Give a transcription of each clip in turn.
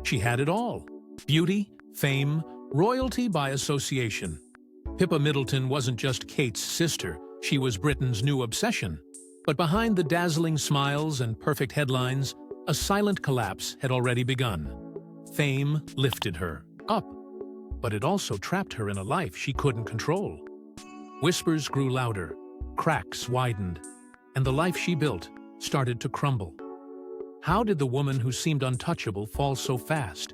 She had it all: beauty, fame, royalty by association. Pippa Middleton wasn't just Kate's sister, she was Britain's new obsession. But behind the dazzling smiles and perfect headlines, a silent collapse had already begun. Fame lifted her up, but it also trapped her in a life she couldn't control. Whispers grew louder, cracks widened, and the life she built started to crumble. How did the woman who seemed untouchable fall so fast?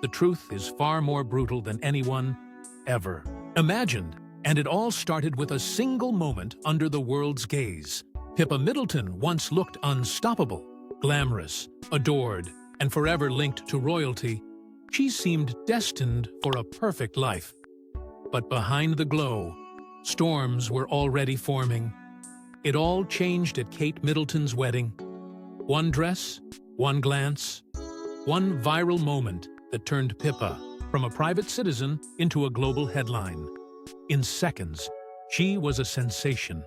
The truth is far more brutal than anyone ever imagined, and it all started with a single moment under the world's gaze. Pippa Middleton once looked unstoppable, glamorous, adored, and forever linked to royalty. She seemed destined for a perfect life. But behind the glow, storms were already forming. It all changed at Kate Middleton's wedding. One dress, one glance, one viral moment that turned Pippa from a private citizen into a global headline. In seconds, she was a sensation.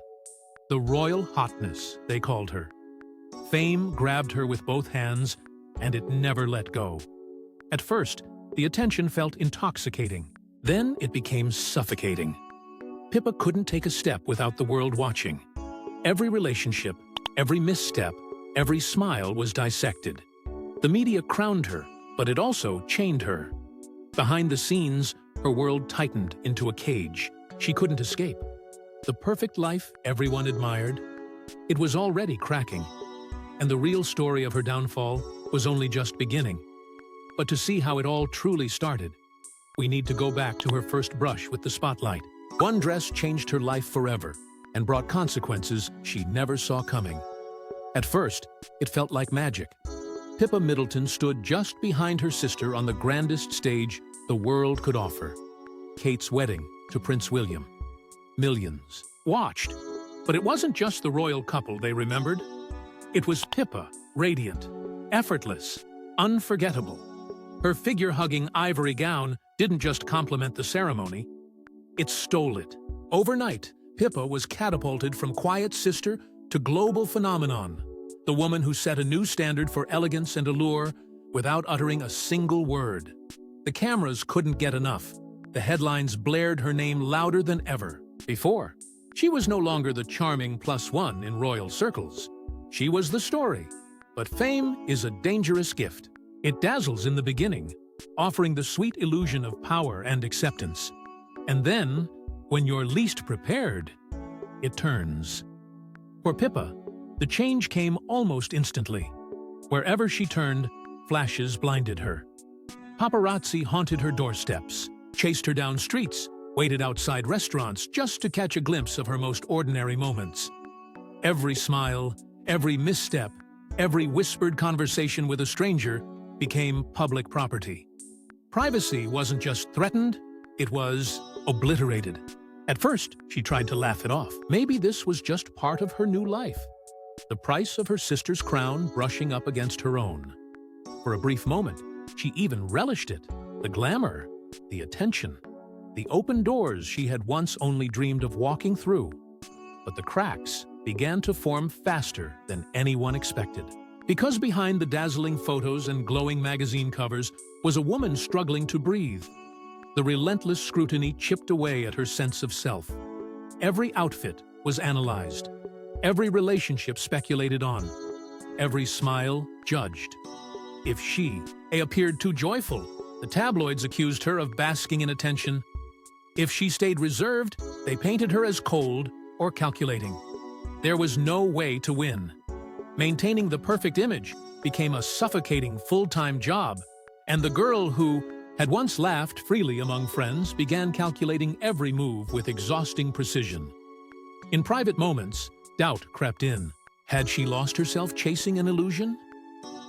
The royal hotness, they called her. Fame grabbed her with both hands, and it never let go. At first, the attention felt intoxicating. Then it became suffocating. Pippa couldn't take a step without the world watching. Every relationship, every misstep, every smile was dissected. The media crowned her, but it also chained her. Behind the scenes, her world tightened into a cage. She couldn't escape. The perfect life everyone admired, it was already cracking. And the real story of her downfall was only just beginning. But to see how it all truly started, we need to go back to her first brush with the spotlight. One dress changed her life forever and brought consequences she never saw coming. At first, it felt like magic. Pippa Middleton stood just behind her sister on the grandest stage the world could offer. Kate's wedding to Prince William. Millions watched. But it wasn't just the royal couple they remembered. It was Pippa, radiant, effortless, unforgettable. Her figure-hugging ivory gown didn't just complement the ceremony, it stole it. Overnight, Pippa was catapulted from quiet sister to global phenomenon, the woman who set a new standard for elegance and allure without uttering a single word. The cameras couldn't get enough. The headlines blared her name louder than ever before. She was no longer the charming +1 in royal circles. She was the story. But fame is a dangerous gift. It dazzles in the beginning, offering the sweet illusion of power and acceptance. And then, when you're least prepared, it turns. For Pippa, the change came almost instantly. Wherever she turned, flashes blinded her. Paparazzi haunted her doorsteps, chased her down streets, waited outside restaurants just to catch a glimpse of her most ordinary moments. Every smile, every misstep, every whispered conversation with a stranger became public property. Privacy wasn't just threatened, it was obliterated. At first, she tried to laugh it off. Maybe this was just part of her new life. The price of her sister's crown brushing up against her own. For a brief moment, she even relished it. The glamour, the attention, the open doors she had once only dreamed of walking through. But the cracks began to form faster than anyone expected. Because behind the dazzling photos and glowing magazine covers was a woman struggling to breathe. The relentless scrutiny chipped away at her sense of self. Every outfit was analyzed. Every relationship speculated on. Every smile judged. If she appeared too joyful, the tabloids accused her of basking in attention. If she stayed reserved, they painted her as cold or calculating. There was no way to win. Maintaining the perfect image became a suffocating full-time job, and the girl who had once laughed freely among friends began calculating every move with exhausting precision. In private moments, doubt crept in. Had she lost herself chasing an illusion?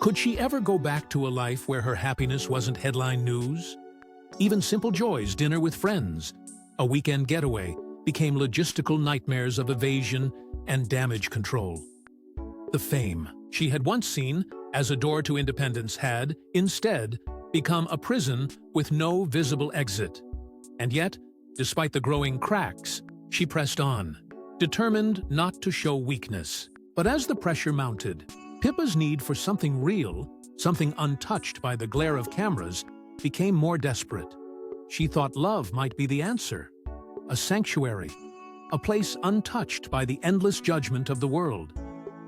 Could she ever go back to a life where her happiness wasn't headline news? Even simple joys, dinner with friends, a weekend getaway, became logistical nightmares of evasion and damage control. The fame she had once seen as a door to independence had, instead, become a prison with no visible exit. And yet, despite the growing cracks, she pressed on, determined not to show weakness. But as the pressure mounted, Pippa's need for something real something untouched by the glare of cameras, became more desperate. She thought love might be the answer. A sanctuary, a place untouched by the endless judgment of the world.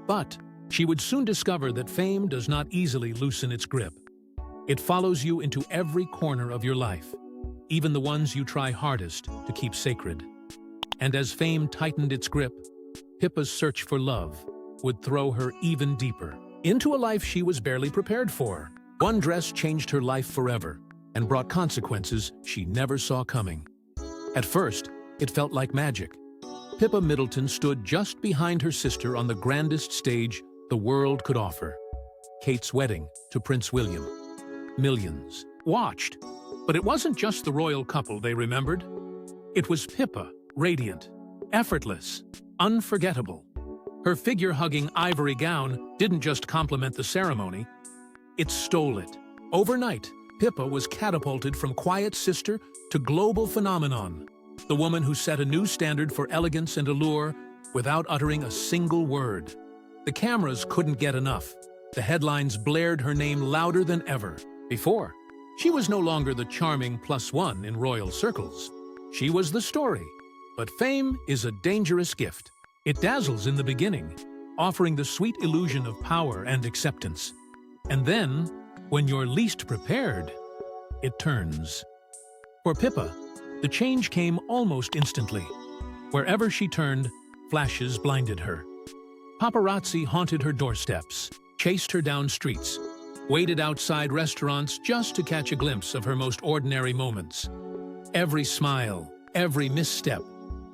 But she would soon discover that fame does not easily loosen its grip. It follows you into every corner of your life, even the ones you try hardest to keep sacred. And as fame tightened its grip, Pippa's search for love would throw her even deeper into a life she was barely prepared for. One dress changed her life forever and brought consequences she never saw coming. At first, it felt like magic. Pippa Middleton stood just behind her sister on the grandest stage the world could offer. Kate's wedding to Prince William. Millions watched. But it wasn't just the royal couple they remembered. It was Pippa, radiant, effortless, unforgettable. Her figure-hugging ivory gown didn't just complement the ceremony, it stole it. Overnight, Pippa was catapulted from quiet sister to global phenomenon, the woman who set a new standard for elegance and allure without uttering a single word. The cameras couldn't get enough. The headlines blared her name louder than ever before. She was no longer the charming +1 in royal circles. She was the story. But fame is a dangerous gift. It dazzles in the beginning, offering the sweet illusion of power and acceptance. And then, when you're least prepared, it turns. For Pippa, the change came almost instantly. Wherever she turned, flashes blinded her. Paparazzi haunted her doorsteps, chased her down streets, waited outside restaurants just to catch a glimpse of her most ordinary moments. Every smile, every misstep,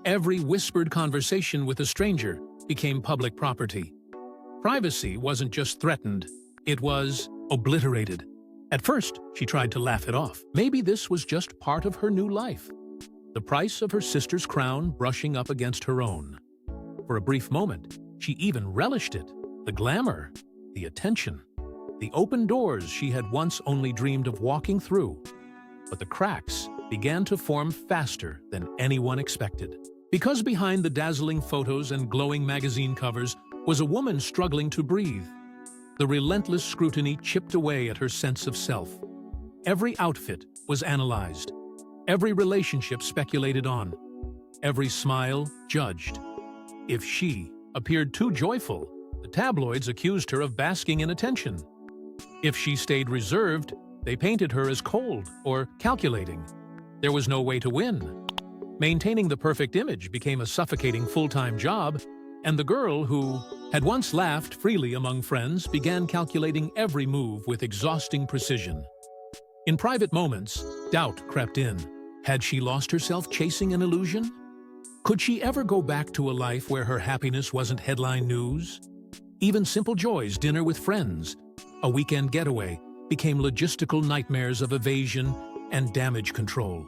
every whispered conversation with a stranger became public property. Privacy wasn't just threatened, it was obliterated. At first, she tried to laugh it off. Maybe this was just part of her new life. The price of her sister's crown brushing up against her own. For a brief moment, she even relished it. The glamour, the attention, the open doors she had once only dreamed of walking through. But the cracks began to form faster than anyone expected. Because behind the dazzling photos and glowing magazine covers was a woman struggling to breathe. The relentless scrutiny chipped away at her sense of self. Every outfit was analyzed. Every relationship speculated on. Every smile judged. If she appeared too joyful, the tabloids accused her of basking in attention. If she stayed reserved, they painted her as cold or calculating. There was no way to win. Maintaining the perfect image became a suffocating full-time job, and the girl who had once laughed freely among friends began calculating every move with exhausting precision. In private moments, doubt crept in. Had she lost herself chasing an illusion? Could she ever go back to a life where her happiness wasn't headline news? Even simple joys, dinner with friends, a weekend getaway, became logistical nightmares of evasion and damage control.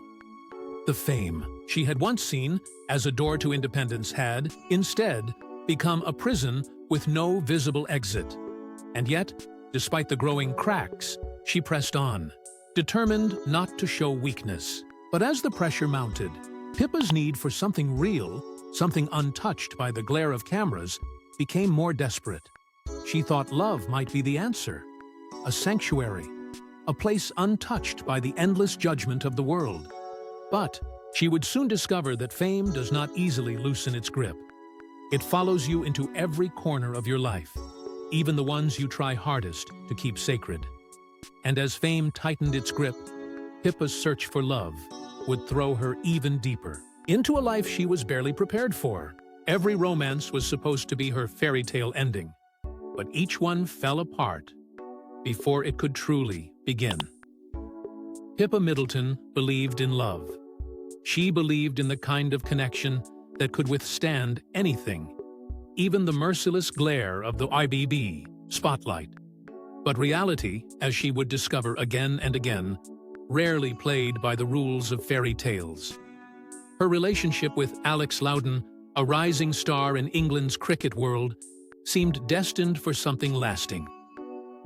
The fame she had once seen as a door to independence had, instead, become a prison with no visible exit. And yet, despite the growing cracks, she pressed on, determined not to show weakness. But as the pressure mounted, Pippa's need for something real, something untouched by the glare of cameras, became more desperate. She thought love might be the answer. A sanctuary, a place untouched by the endless judgment of the world. But she would soon discover that fame does not easily loosen its grip. It follows you into every corner of your life, even the ones you try hardest to keep sacred. And as fame tightened its grip, Pippa's search for love would throw her even deeper into a life she was barely prepared for. Every romance was supposed to be her fairy tale ending, but each one fell apart before it could truly begin. Pippa Middleton believed in love. She believed in the kind of connection that could withstand anything, even the merciless glare of the IBB spotlight. But reality, as she would discover again and again, rarely played by the rules of fairy tales. Her relationship with Alex Loudon, a rising star in England's cricket world, seemed destined for something lasting.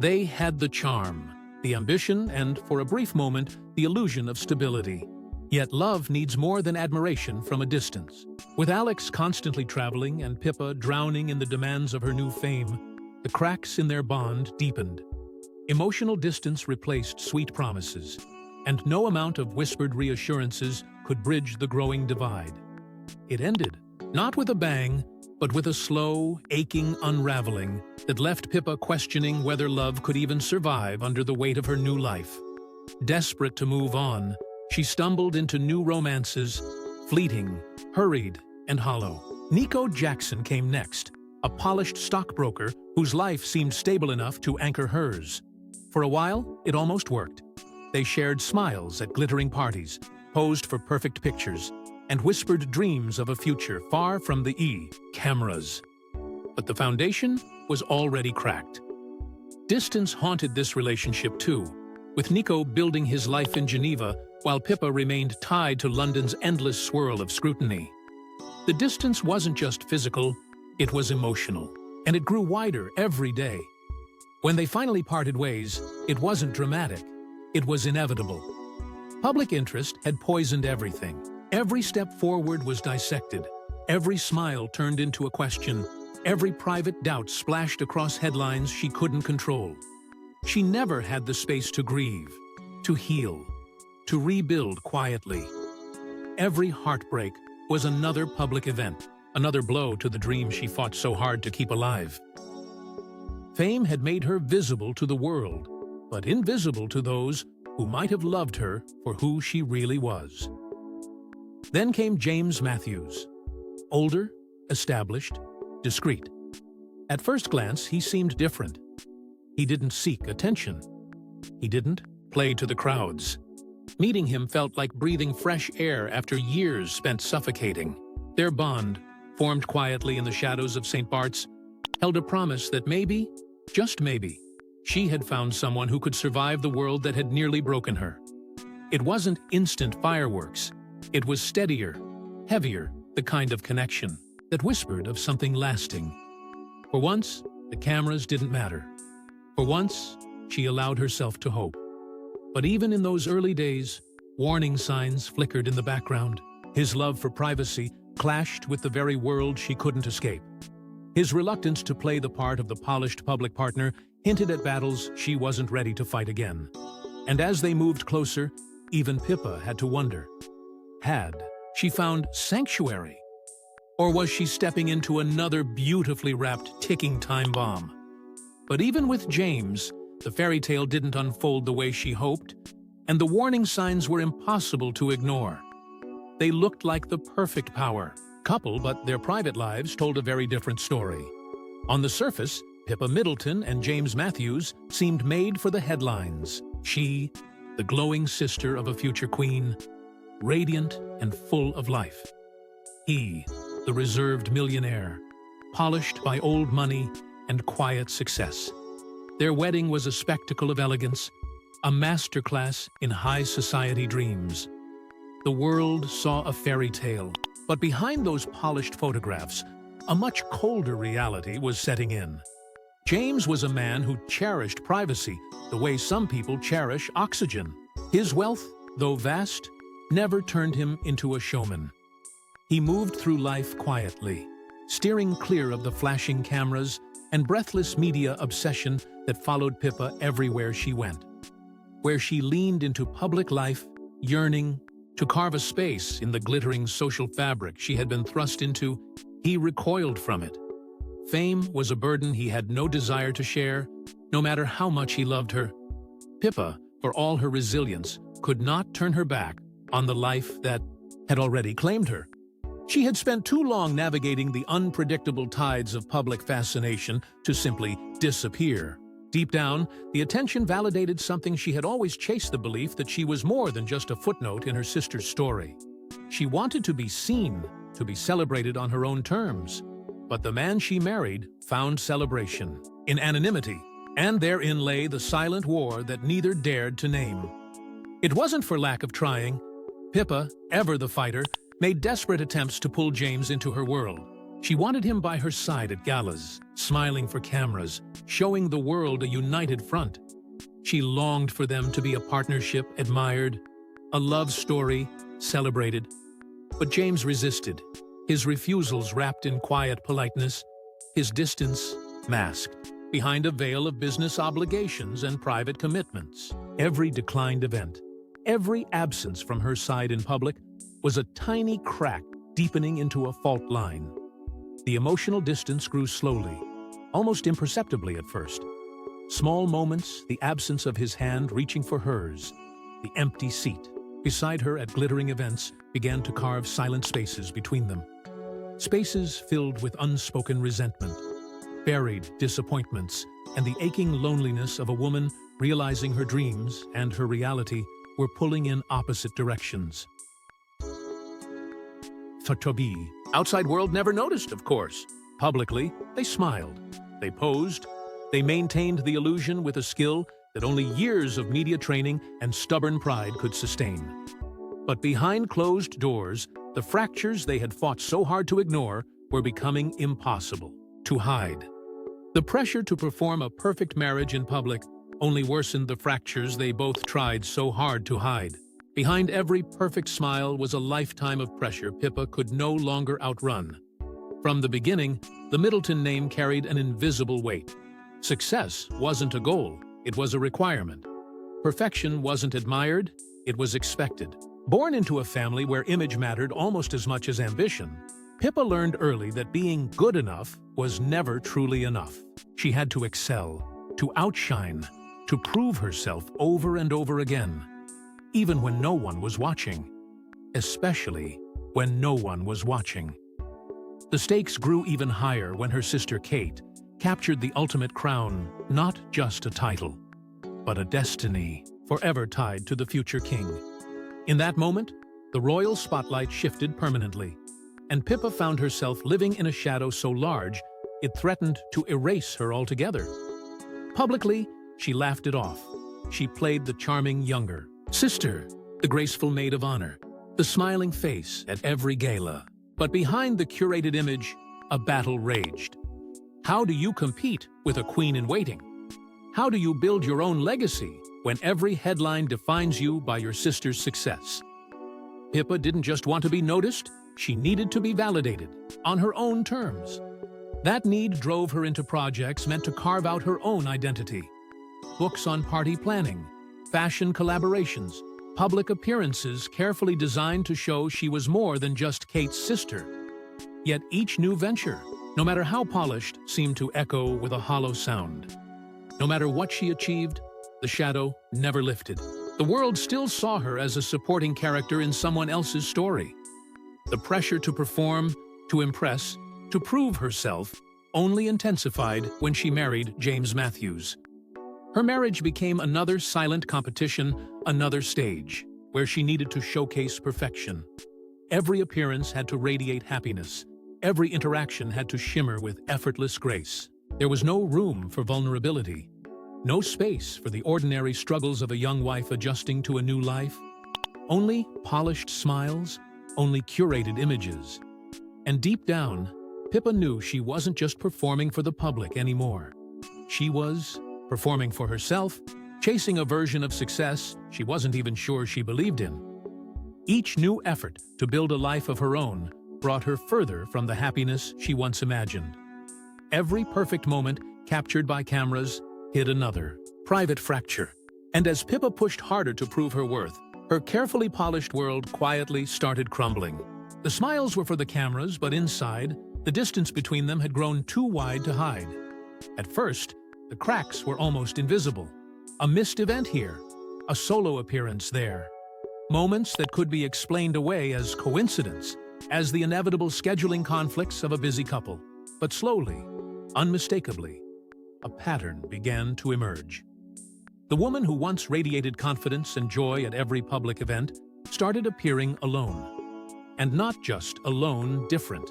They had the charm, the ambition, and, for a brief moment, the illusion of stability. Yet love needs more than admiration from a distance. With Alex constantly traveling and Pippa drowning in the demands of her new fame, the cracks in their bond deepened. Emotional distance replaced sweet promises, and no amount of whispered reassurances could bridge the growing divide. It ended, not with a bang, but with a slow, aching unraveling that left Pippa questioning whether love could even survive under the weight of her new life. Desperate to move on, she stumbled into new romances, fleeting, hurried, and hollow. Nico Jackson came next, a polished stockbroker whose life seemed stable enough to anchor hers. For a while, it almost worked. They shared smiles at glittering parties, posed for perfect pictures, and whispered dreams of a future far from the cameras. But the foundation was already cracked. Distance haunted this relationship too, with Nico building his life in Geneva while Pippa remained tied to London's endless swirl of scrutiny. The distance wasn't just physical, it was emotional, and it grew wider every day. When they finally parted ways, it wasn't dramatic, it was inevitable. Public interest had poisoned everything. Every step forward was dissected, every smile turned into a question, every private doubt splashed across headlines she couldn't control. She never had the space to grieve, to heal, to rebuild quietly. Every heartbreak was another public event, another blow to the dream she fought so hard to keep alive. Fame had made her visible to the world, but invisible to those who might have loved her for who she really was. Then came James Matthews. Older, established, discreet. At first glance, he seemed different. He didn't seek attention. He didn't play to the crowds. Meeting him felt like breathing fresh air after years spent suffocating. Their bond, formed quietly in the shadows of St. Bart's, held a promise that maybe, just maybe, she had found someone who could survive the world that had nearly broken her. It wasn't instant fireworks. It was steadier, heavier, the kind of connection that whispered of something lasting. For once, the cameras didn't matter. For once, she allowed herself to hope. But even in those early days, warning signs flickered in the background. His love for privacy clashed with the very world she couldn't escape. His reluctance to play the part of the polished public partner hinted at battles she wasn't ready to fight again. And as they moved closer, even Pippa had to wonder. Had she found sanctuary? Or was she stepping into another beautifully wrapped ticking time bomb? But even with James, the fairy tale didn't unfold the way she hoped, and the warning signs were impossible to ignore. They looked like the perfect couple, but their private lives told a very different story. On the surface, Pippa Middleton and James Matthews seemed made for the headlines. She, the glowing sister of a future queen, radiant and full of life. He, the reserved millionaire, polished by old money and quiet success. Their wedding was a spectacle of elegance, a masterclass in high society dreams. The world saw a fairy tale, but behind those polished photographs, a much colder reality was setting in. James was a man who cherished privacy the way some people cherish oxygen. His wealth, though vast, never turned him into a showman. He moved through life quietly, steering clear of the flashing cameras and breathless media obsession that followed Pippa everywhere she went. Where she leaned into public life, yearning to carve a space in the glittering social fabric she had been thrust into, he recoiled from it. Fame was a burden he had no desire to share, no matter how much he loved her. Pippa, for all her resilience, could not turn her back on the life that had already claimed her. She had spent too long navigating the unpredictable tides of public fascination to simply disappear. Deep down, the attention validated something she had always chased, the belief that she was more than just a footnote in her sister's story. She wanted to be seen, to be celebrated on her own terms. But the man she married found celebration in anonymity, and therein lay the silent war that neither dared to name. It wasn't for lack of trying. Pippa, ever the fighter, made desperate attempts to pull James into her world. She wanted him by her side at galas, smiling for cameras, showing the world a united front. She longed for them to be a partnership admired, a love story celebrated. But James resisted, his refusals wrapped in quiet politeness, his distance masked. behind a veil of business obligations and private commitments. Every declined event, every absence from her side in public was a tiny crack deepening into a fault line. The emotional distance grew slowly, almost imperceptibly at first. Small moments, the absence of his hand reaching for hers, the empty seat beside her at glittering events began to carve silent spaces between them. Spaces filled with unspoken resentment, buried disappointments, and the aching loneliness of a woman realizing her dreams and her reality were pulling in opposite directions. The outside world never noticed, of course. Publicly, they smiled, they posed, they maintained the illusion with a skill that only years of media training and stubborn pride could sustain. But behind closed doors, the fractures they had fought so hard to ignore were becoming impossible to hide. The pressure to perform a perfect marriage in public only worsened the fractures they both tried so hard to hide. Behind every perfect smile was a lifetime of pressure Pippa could no longer outrun. From the beginning, the Middleton name carried an invisible weight. Success wasn't a goal, it was a requirement. Perfection wasn't admired, it was expected. Born into a family where image mattered almost as much as ambition, Pippa learned early that being good enough was never truly enough. She had to excel, to outshine, to prove herself over and over again, even when no one was watching, especially when no one was watching. The stakes grew even higher when her sister Kate captured the ultimate crown, not just a title, but a destiny forever tied to the future king. In that moment, the royal spotlight shifted permanently, and Pippa found herself living in a shadow so large it threatened to erase her altogether. Publicly, she laughed it off. She played the charming younger sister, the graceful maid of honor, the smiling face at every gala. But behind the curated image, a battle raged. How do you compete with a queen-in-waiting? How do you build your own legacy when every headline defines you by your sister's success? Pippa didn't just want to be noticed, she needed to be validated, on her own terms. That need drove her into projects meant to carve out her own identity. Books on party planning, fashion collaborations, public appearances carefully designed to show she was more than just Kate's sister. Yet each new venture, no matter how polished, seemed to echo with a hollow sound. No matter what she achieved, the shadow never lifted. The world still saw her as a supporting character in someone else's story. The pressure to perform, to impress, to prove herself only intensified when she married James Matthews. Her marriage became another silent competition, another stage, where she needed to showcase perfection. Every appearance had to radiate happiness. Every interaction had to shimmer with effortless grace. There was no room for vulnerability, no space for the ordinary struggles of a young wife adjusting to a new life. Only polished smiles, only curated images. And deep down, Pippa knew she wasn't just performing for the public anymore. She was performing for herself, chasing a version of success she wasn't even sure she believed in. Each new effort to build a life of her own brought her further from the happiness she once imagined. Every perfect moment captured by cameras hid another private fracture. And as Pippa pushed harder to prove her worth, her carefully polished world quietly started crumbling. The smiles were for the cameras, but inside, the distance between them had grown too wide to hide. At first, the cracks were almost invisible. A missed event here, a solo appearance there. Moments that could be explained away as coincidence, as the inevitable scheduling conflicts of a busy couple. But slowly, unmistakably, a pattern began to emerge. The woman who once radiated confidence and joy at every public event started appearing alone. And not just alone, different.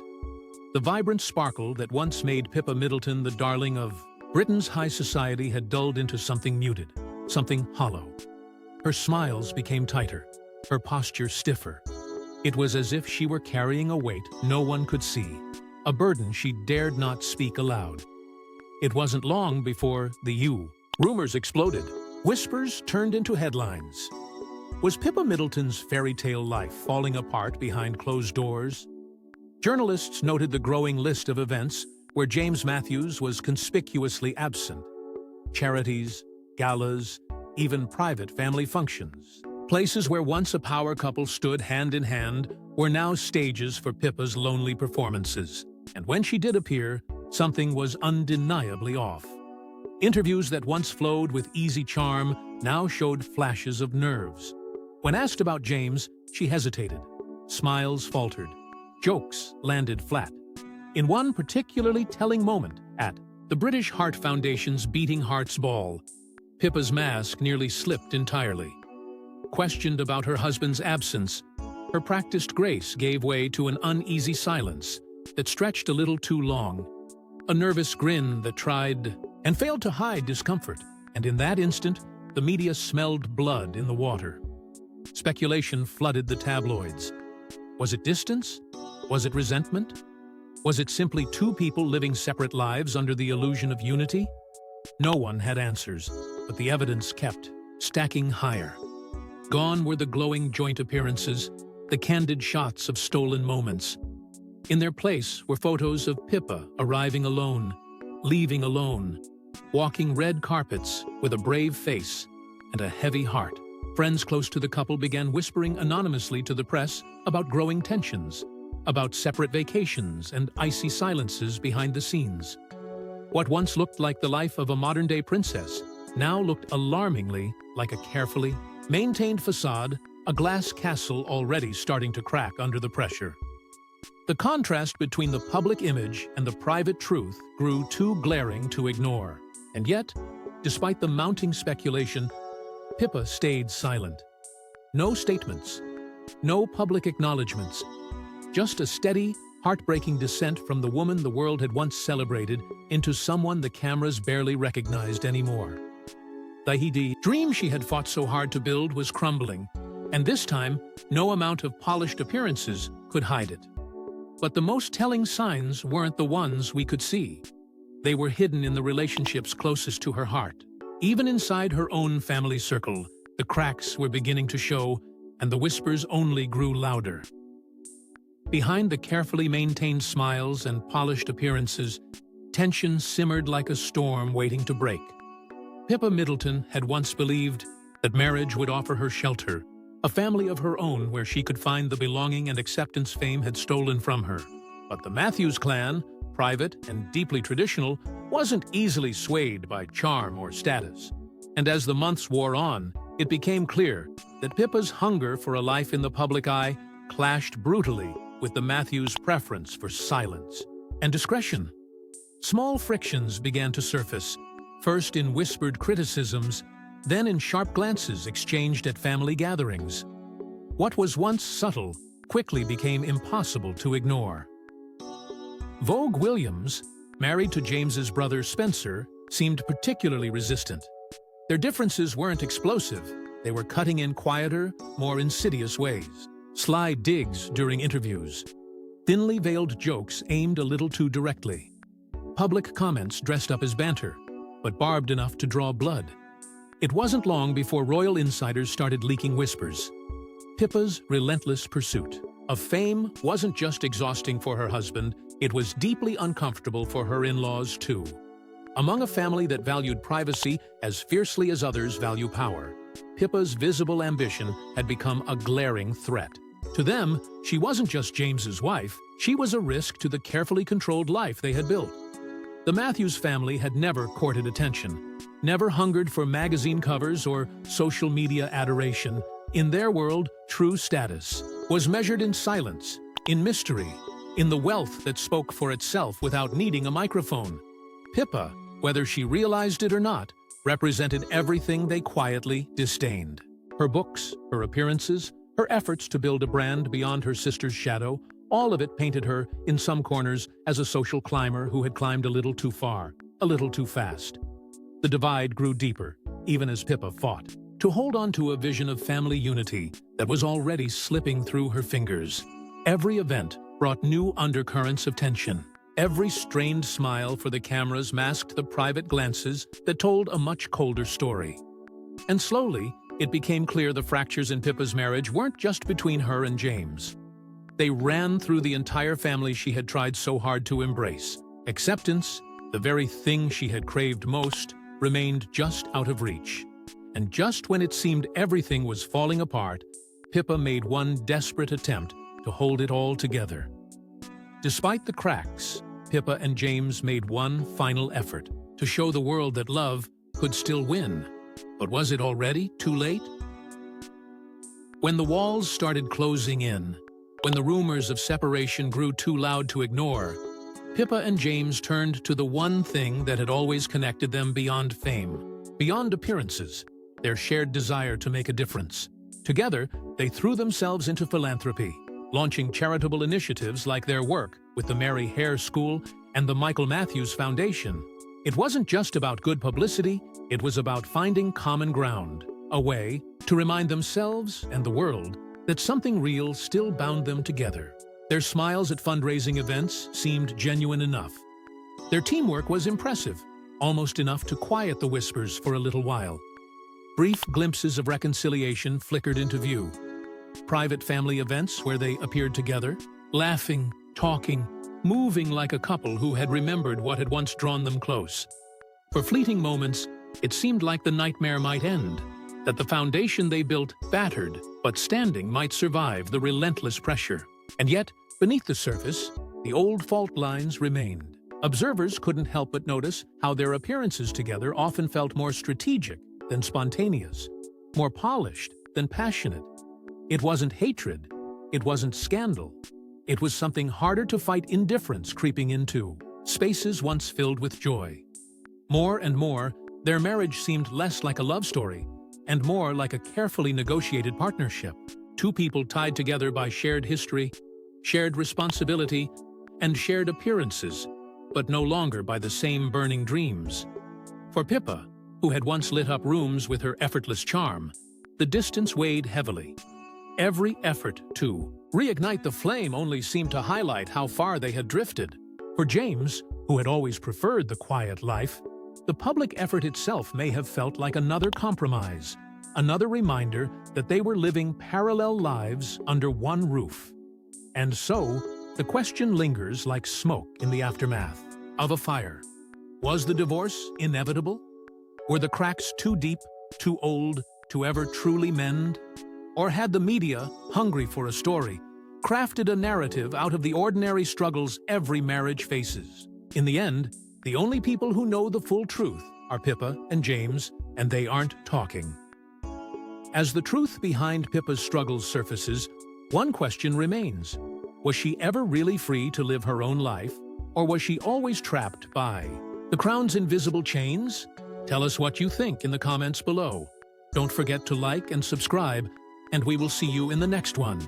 The vibrant sparkle that once made Pippa Middleton the darling of Britain's high society had dulled into something muted, something hollow. Her smiles became tighter, her posture stiffer. It was as if she were carrying a weight no one could see, a burden she dared not speak aloud. It wasn't long before rumors exploded. Whispers turned into headlines. Was Pippa Middleton's fairy tale life falling apart behind closed doors? Journalists noted the growing list of events where James Matthews was conspicuously absent. Charities, galas, even private family functions. Places where once a power couple stood hand in hand were now stages for Pippa's lonely performances. And when she did appear, something was undeniably off. Interviews that once flowed with easy charm now showed flashes of nerves. When asked about James, she hesitated. Smiles faltered. Jokes landed flat. In one particularly telling moment, at the British Heart Foundation's Beating Hearts Ball, Pippa's mask nearly slipped entirely. Questioned about her husband's absence, her practiced grace gave way to an uneasy silence that stretched a little too long, a nervous grin that tried and failed to hide discomfort, and in that instant, the media smelled blood in the water. Speculation flooded the tabloids. Was it distance? Was it resentment? Was it simply two people living separate lives under the illusion of unity? No one had answers, but the evidence kept stacking higher. Gone were the glowing joint appearances, the candid shots of stolen moments. In their place were photos of Pippa arriving alone, leaving alone, walking red carpets with a brave face and a heavy heart. Friends close to the couple began whispering anonymously to the press about growing tensions, about separate vacations and icy silences behind the scenes. What once looked like the life of a modern-day princess now looked alarmingly like a carefully maintained facade, a glass castle already starting to crack under the pressure. The contrast between the public image and the private truth grew too glaring to ignore. And yet, despite the mounting speculation, Pippa stayed silent. No statements, no public acknowledgements, just a steady, heartbreaking descent from the woman the world had once celebrated into someone the cameras barely recognized anymore. The dream she had fought so hard to build was crumbling, and this time, no amount of polished appearances could hide it. But the most telling signs weren't the ones we could see. They were hidden in the relationships closest to her heart. Even inside her own family circle, the cracks were beginning to show, and the whispers only grew louder. Behind the carefully maintained smiles and polished appearances, tension simmered like a storm waiting to break. Pippa Middleton had once believed that marriage would offer her shelter, a family of her own where she could find the belonging and acceptance fame had stolen from her. But the Matthews clan, private and deeply traditional, wasn't easily swayed by charm or status. And as the months wore on, it became clear that Pippa's hunger for a life in the public eye clashed brutally with the Matthews' preference for silence and discretion. Small frictions began to surface, first in whispered criticisms, then in sharp glances exchanged at family gatherings. What was once subtle quickly became impossible to ignore. Vogue Williams, married to James's brother Spencer, seemed particularly resistant. Their differences weren't explosive, they were cutting in quieter, more insidious ways. Sly digs during interviews, thinly veiled jokes aimed a little too directly. Public comments dressed up as banter, but barbed enough to draw blood. It wasn't long before royal insiders started leaking whispers. Pippa's relentless pursuit of fame wasn't just exhausting for her husband, it was deeply uncomfortable for her in-laws too. Among a family that valued privacy as fiercely as others value power, Pippa's visible ambition had become a glaring threat. To them, she wasn't just James's wife, she was a risk to the carefully controlled life they had built. The Matthews family had never courted attention, never hungered for magazine covers or social media adoration. In their world, true status was measured in silence, in mystery, in the wealth that spoke for itself without needing a microphone. Pippa, whether she realized it or not, represented everything they quietly disdained. Her books, her appearances, her efforts to build a brand beyond her sister's shadow, all of it painted her, in some corners, as a social climber who had climbed a little too far, a little too fast. The divide grew deeper, even as Pippa fought to hold on to a vision of family unity that was already slipping through her fingers. Every event brought new undercurrents of tension. Every strained smile for the cameras masked the private glances that told a much colder story. And slowly, it became clear the fractures in Pippa's marriage weren't just between her and James. They ran through the entire family she had tried so hard to embrace. Acceptance, the very thing she had craved most, remained just out of reach. And just when it seemed everything was falling apart, Pippa made one desperate attempt to hold it all together. Despite the cracks, Pippa and James made one final effort to show the world that love could still win. But was it already too late? When the walls started closing in, when the rumors of separation grew too loud to ignore, Pippa and James turned to the one thing that had always connected them beyond fame, beyond appearances, their shared desire to make a difference. Together, they threw themselves into philanthropy, launching charitable initiatives like their work with the Mary Hare School and the Michael Matthews Foundation. It wasn't just about good publicity, it was about finding common ground, a way to remind themselves and the world that something real still bound them together. Their smiles at fundraising events seemed genuine enough. Their teamwork was impressive, almost enough to quiet the whispers for a little while. Brief glimpses of reconciliation flickered into view. Private family events where they appeared together, laughing, talking, moving like a couple who had remembered what had once drawn them close. For fleeting moments, it seemed like the nightmare might end, that the foundation they built, battered but standing, might survive the relentless pressure. And yet, beneath the surface, the old fault lines remained. Observers couldn't help but notice how their appearances together often felt more strategic than spontaneous, more polished than passionate. It wasn't hatred, it wasn't scandal. It was something harder to fight: indifference creeping into spaces once filled with joy. More and more, their marriage seemed less like a love story and more like a carefully negotiated partnership. Two people tied together by shared history, shared responsibility, and shared appearances, but no longer by the same burning dreams. For Pippa, who had once lit up rooms with her effortless charm, the distance weighed heavily. Every effort to reignite the flame only seemed to highlight how far they had drifted. For James, who had always preferred the quiet life, the public effort itself may have felt like another compromise, another reminder that they were living parallel lives under one roof. And so, the question lingers like smoke in the aftermath of a fire. Was the divorce inevitable? Were the cracks too deep, too old, to ever truly mend? Or had the media, hungry for a story, crafted a narrative out of the ordinary struggles every marriage faces? In the end, the only people who know the full truth are Pippa and James, and they aren't talking. As the truth behind Pippa's struggles surfaces, one question remains. Was she ever really free to live her own life, or was she always trapped by the crown's invisible chains? Tell us what you think in the comments below. Don't forget to like and subscribe, and we will see you in the next one.